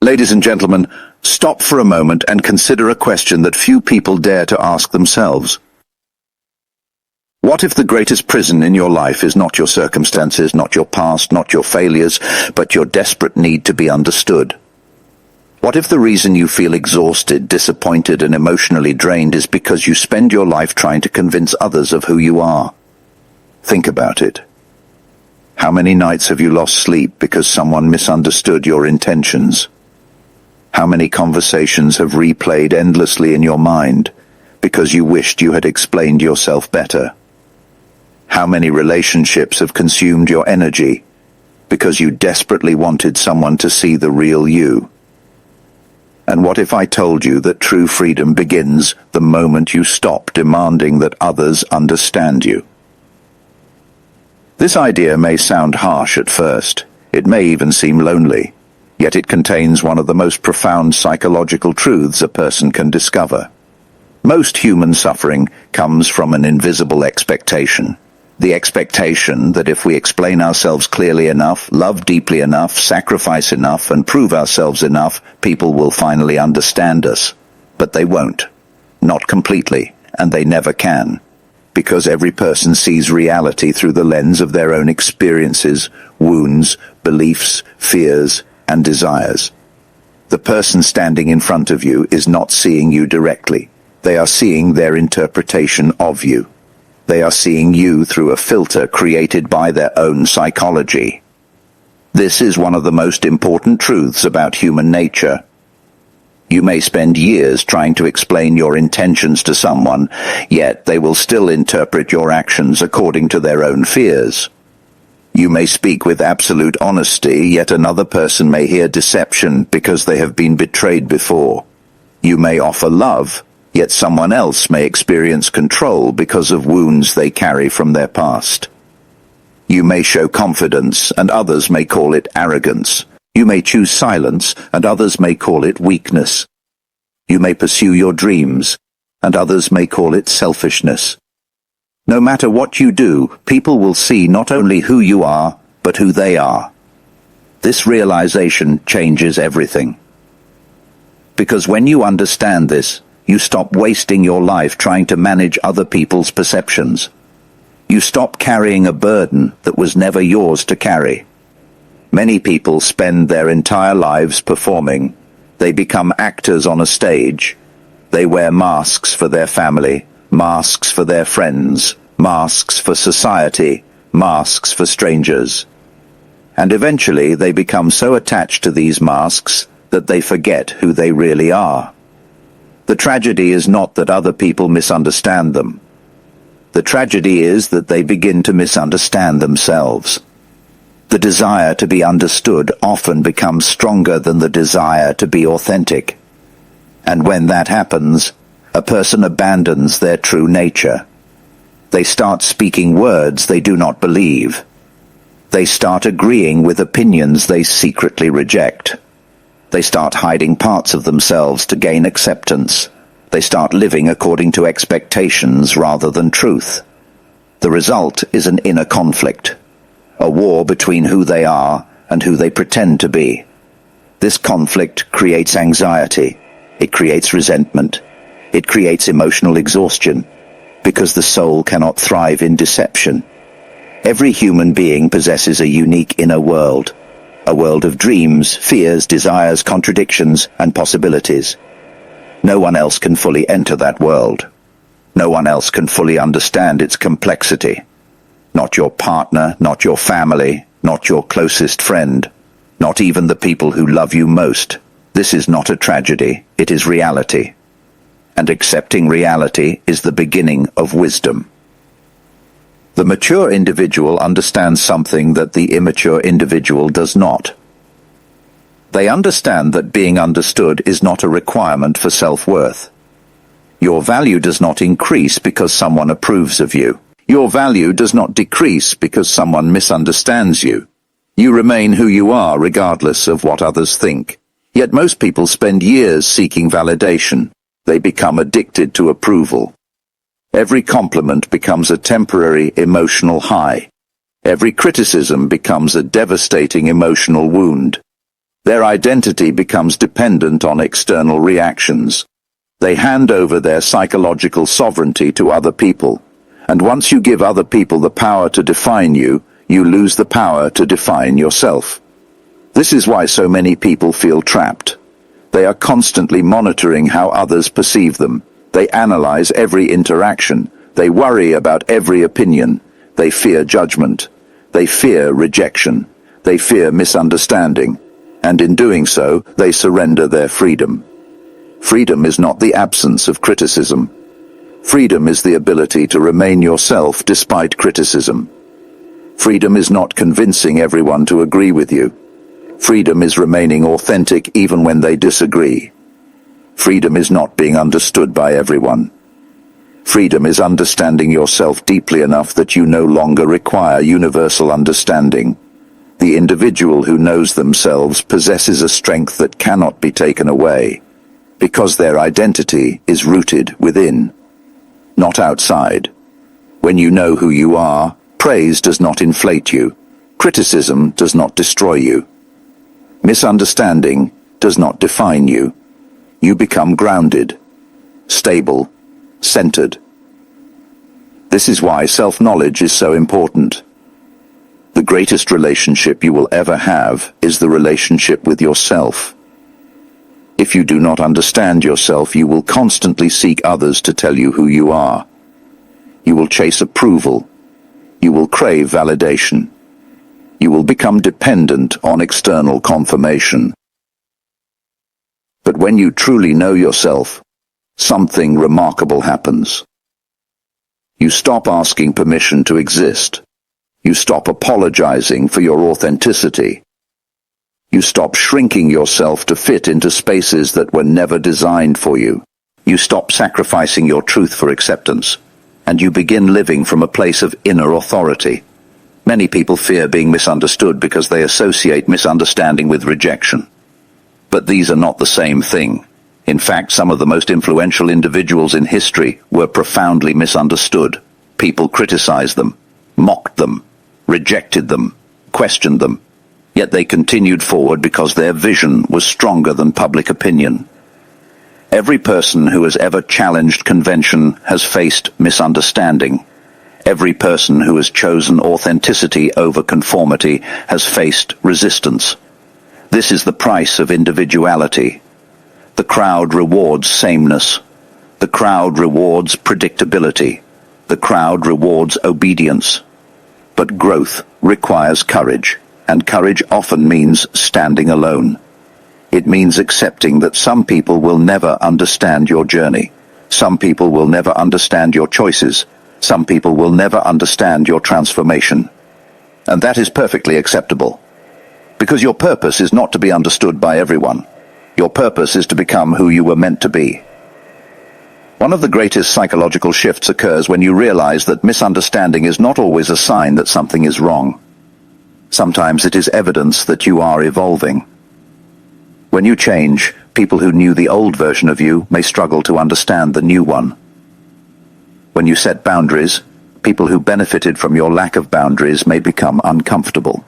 Ladies and gentlemen, stop for a moment and consider a question that few people dare to ask themselves. What if the greatest prison in your life is not your circumstances, not your past, not your failures, but your desperate need to be understood? What if the reason you feel exhausted, disappointed, and emotionally drained is because you spend your life trying to convince others of who you are? Think about it. How many nights have you lost sleep because someone misunderstood your intentions? How many conversations have replayed endlessly in your mind because you wished you had explained yourself better? How many relationships have consumed your energy because you desperately wanted someone to see the real you? And what if I told you that true freedom begins the moment you stop demanding that others understand you? This idea may sound harsh at first. It may even seem lonely. Yet it contains one of the most profound psychological truths a person can discover. Most human suffering comes from an invisible expectation. The expectation that if we explain ourselves clearly enough, love deeply enough, sacrifice enough, and prove ourselves enough, people will finally understand us. But they won't. Not completely, and they never can. Because every person sees reality through the lens of their own experiences, wounds, beliefs, fears, and desires. The person standing in front of you is not seeing you directly. They are seeing their interpretation of you. They are seeing you through a filter created by their own psychology. This is one of the most important truths about human nature. You may spend years trying to explain your intentions to someone, yet they will still interpret your actions according to their own fears. You may speak with absolute honesty, yet another person may hear deception because they have been betrayed before. You may offer love, yet someone else may experience control because of wounds they carry from their past. You may show confidence, and others may call it arrogance. You may choose silence, and others may call it weakness. You may pursue your dreams, and others may call it selfishness. No matter what you do, people will see not only who you are, but who they are. This realization changes everything. Because when you understand this, you stop wasting your life trying to manage other people's perceptions. You stop carrying a burden that was never yours to carry. Many people spend their entire lives performing. They become actors on a stage. They wear masks for their family, masks for their friends, masks for society, masks for strangers. And eventually they become so attached to these masks that they forget who they really are. The tragedy is not that other people misunderstand them. The tragedy is that they begin to misunderstand themselves. The desire to be understood often becomes stronger than the desire to be authentic. And when that happens, a person abandons their true nature. They start speaking words they do not believe. They start agreeing with opinions they secretly reject. They start hiding parts of themselves to gain acceptance. They start living according to expectations rather than truth. The result is an inner conflict, a war between who they are and who they pretend to be. This conflict creates anxiety. It creates resentment. It creates emotional exhaustion, because the soul cannot thrive in deception. Every human being possesses a unique inner world, a world of dreams, fears, desires, contradictions, and possibilities. No one else can fully enter that world. No one else can fully understand its complexity. Not your partner, not your family, not your closest friend, not even the people who love you most. This is not a tragedy, it is reality. And accepting reality is the beginning of wisdom. The mature individual understands something that the immature individual does not. They understand that being understood is not a requirement for self-worth. Your value does not increase because someone approves of you. Your value does not decrease because someone misunderstands you. You remain who you are regardless of what others think. Yet most people spend years seeking validation. They become addicted to approval. Every compliment becomes a temporary emotional high. Every criticism becomes a devastating emotional wound. Their identity becomes dependent on external reactions. They hand over their psychological sovereignty to other people. And once you give other people the power to define you, you lose the power to define yourself. This is why so many people feel trapped. They are constantly monitoring how others perceive them. They analyze every interaction. They worry about every opinion. They fear judgment. They fear rejection. They fear misunderstanding. And in doing so, they surrender their freedom. Freedom is not the absence of criticism. Freedom is the ability to remain yourself despite criticism. Freedom is not convincing everyone to agree with you. Freedom is remaining authentic even when they disagree. Freedom is not being understood by everyone. Freedom is understanding yourself deeply enough that you no longer require universal understanding. The individual who knows themselves possesses a strength that cannot be taken away, because their identity is rooted within, not outside. When you know who you are, praise does not inflate you. Criticism does not destroy you. Misunderstanding does not define you. You become grounded, stable, centered. This is why self-knowledge is so important. The greatest relationship you will ever have is the relationship with yourself. If you do not understand yourself, you will constantly seek others to tell you who you are. You will chase approval. You will crave validation. You will become dependent on external confirmation. But when you truly know yourself, something remarkable happens. You stop asking permission to exist. You stop apologizing for your authenticity. You stop shrinking yourself to fit into spaces that were never designed for you. You stop sacrificing your truth for acceptance, and you begin living from a place of inner authority. Many people fear being misunderstood because they associate misunderstanding with rejection. But these are not the same thing. In fact, some of the most influential individuals in history were profoundly misunderstood. People criticized them, mocked them, rejected them, questioned them. Yet they continued forward because their vision was stronger than public opinion. Every person who has ever challenged convention has faced misunderstanding. Every person who has chosen authenticity over conformity has faced resistance. This is the price of individuality. The crowd rewards sameness. The crowd rewards predictability. The crowd rewards obedience. But growth requires courage, and courage often means standing alone. It means accepting that some people will never understand your journey. Some people will never understand your choices. Some people will never understand your transformation. And that is perfectly acceptable. Because your purpose is not to be understood by everyone. Your purpose is to become who you were meant to be. One of the greatest psychological shifts occurs when you realize that misunderstanding is not always a sign that something is wrong. Sometimes it is evidence that you are evolving. When you change, people who knew the old version of you may struggle to understand the new one. When you set boundaries, people who benefited from your lack of boundaries may become uncomfortable.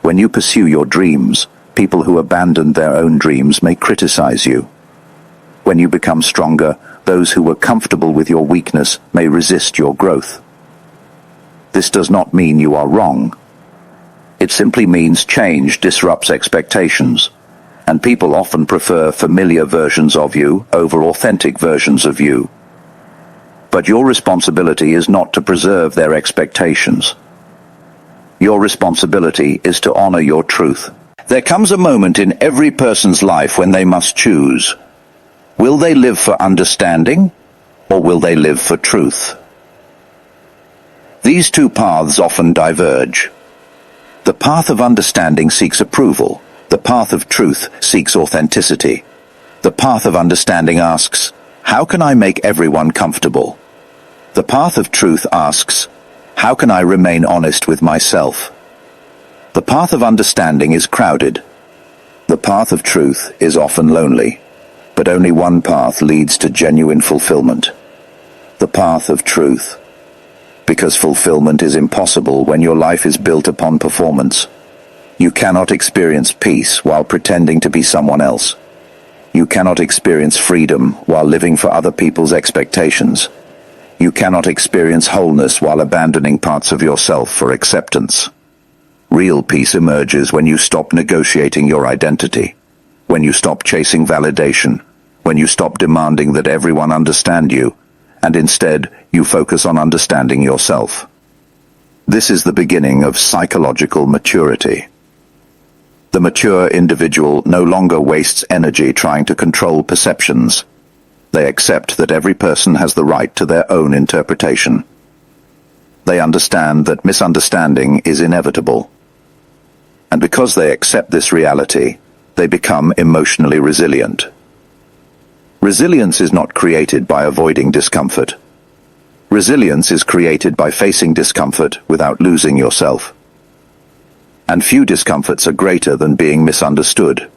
When you pursue your dreams, people who abandoned their own dreams may criticize you. When you become stronger, those who were comfortable with your weakness may resist your growth. This does not mean you are wrong. It simply means change disrupts expectations, and people often prefer familiar versions of you over authentic versions of you. But your responsibility is not to preserve their expectations. Your responsibility is to honor your truth. There comes a moment in every person's life when they must choose. Will they live for understanding, or will they live for truth? These two paths often diverge. The path of understanding seeks approval. The path of truth seeks authenticity. The path of understanding asks, how can I make everyone comfortable? The path of truth asks, how can I remain honest with myself? The path of understanding is crowded. The path of truth is often lonely, but only one path leads to genuine fulfillment. The path of truth. Because fulfillment is impossible when your life is built upon performance. You cannot experience peace while pretending to be someone else. You cannot experience freedom while living for other people's expectations. You cannot experience wholeness while abandoning parts of yourself for acceptance. Real peace emerges when you stop negotiating your identity, when you stop chasing validation, when you stop demanding that everyone understand you, and instead you focus on understanding yourself. This is the beginning of psychological maturity. The mature individual no longer wastes energy trying to control perceptions. They accept that every person has the right to their own interpretation. They understand that misunderstanding is inevitable. And because they accept this reality, they become emotionally resilient. Resilience is not created by avoiding discomfort. Resilience is created by facing discomfort without losing yourself. And few discomforts are greater than being misunderstood.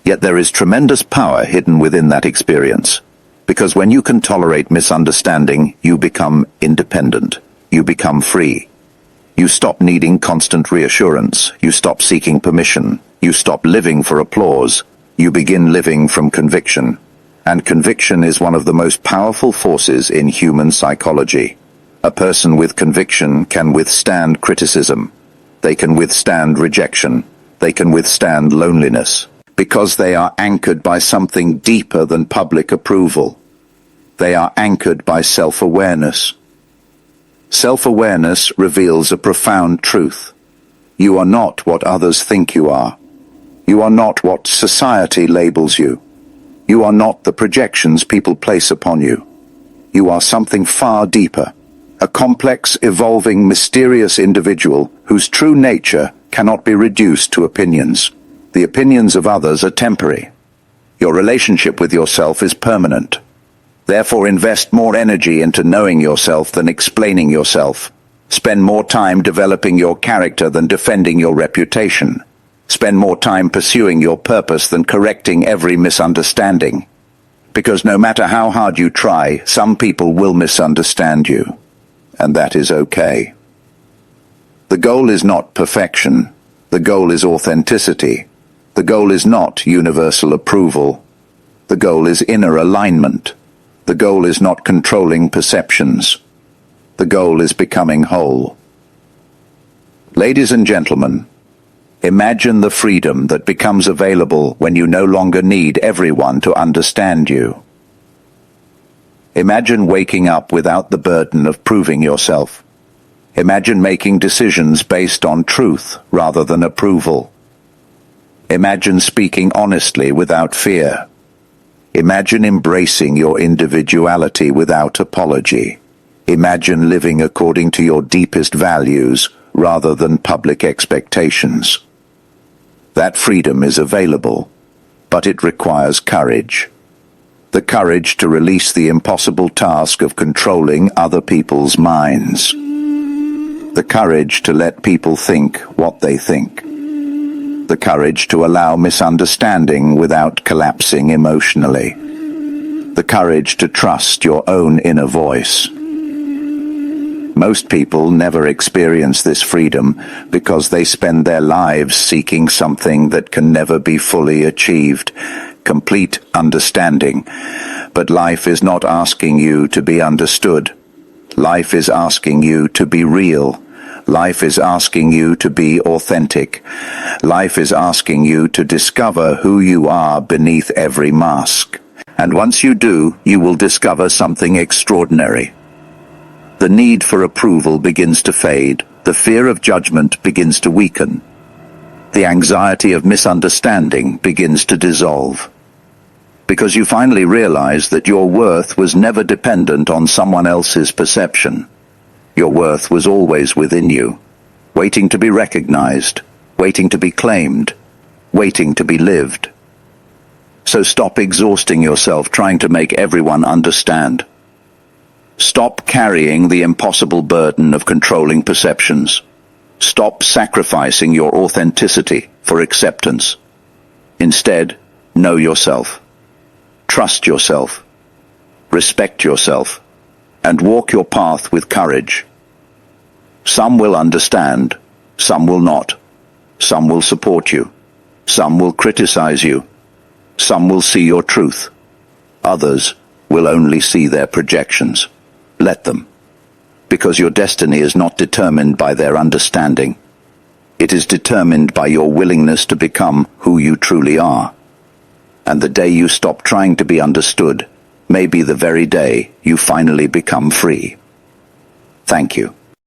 Yet there is tremendous power hidden within that experience, because when you can tolerate misunderstanding, you become independent. You become free. You stop needing constant reassurance. You stop seeking permission. You stop living for applause. You begin living from conviction. And conviction is one of the most powerful forces in human psychology. A person with conviction can withstand criticism. They can withstand rejection. They can withstand loneliness, because they are anchored by something deeper than public approval. They are anchored by self-awareness. Self-awareness reveals a profound truth. You are not what others think you are. You are not what society labels you. You are not the projections people place upon you. You are something far deeper. A complex, evolving, mysterious individual whose true nature cannot be reduced to opinions. The opinions of others are temporary. Your relationship with yourself is permanent. Therefore, invest more energy into knowing yourself than explaining yourself. Spend more time developing your character than defending your reputation. Spend more time pursuing your purpose than correcting every misunderstanding. Because no matter how hard you try, some people will misunderstand you. And that is okay. The goal is not perfection. The goal is authenticity. The goal is not universal approval. The goal is inner alignment. The goal is not controlling perceptions. The goal is becoming whole. Ladies and gentlemen, imagine the freedom that becomes available when you no longer need everyone to understand you. Imagine waking up without the burden of proving yourself. Imagine making decisions based on truth rather than approval. Imagine speaking honestly without fear. Imagine embracing your individuality without apology. Imagine living according to your deepest values rather than public expectations. That freedom is available, but it requires courage. The courage to release the impossible task of controlling other people's minds. The courage to let people think what they think. The courage to allow misunderstanding without collapsing emotionally. The courage to trust your own inner voice. Most people never experience this freedom because they spend their lives seeking something that can never be fully achieved. Complete understanding. But life is not asking you to be understood. Life is asking you to be real. Life is asking you to be authentic. Life is asking you to discover who you are beneath every mask. And once you do, you will discover something extraordinary. The need for approval begins to fade. The fear of judgment begins to weaken. The anxiety of misunderstanding begins to dissolve. Because you finally realize that your worth was never dependent on someone else's perception. Your worth was always within you, waiting to be recognized, waiting to be claimed, waiting to be lived. So stop exhausting yourself trying to make everyone understand. Stop carrying the impossible burden of controlling perceptions. Stop sacrificing your authenticity for acceptance. Instead, know yourself. Trust yourself, respect yourself, and walk your path with courage. Some will understand, some will not. Some will support you. Some will criticize you. Some will see your truth. Others will only see their projections. Let them. Because your destiny is not determined by their understanding. It is determined by your willingness to become who you truly are. And the day you stop trying to be understood may be the very day you finally become free. Thank you.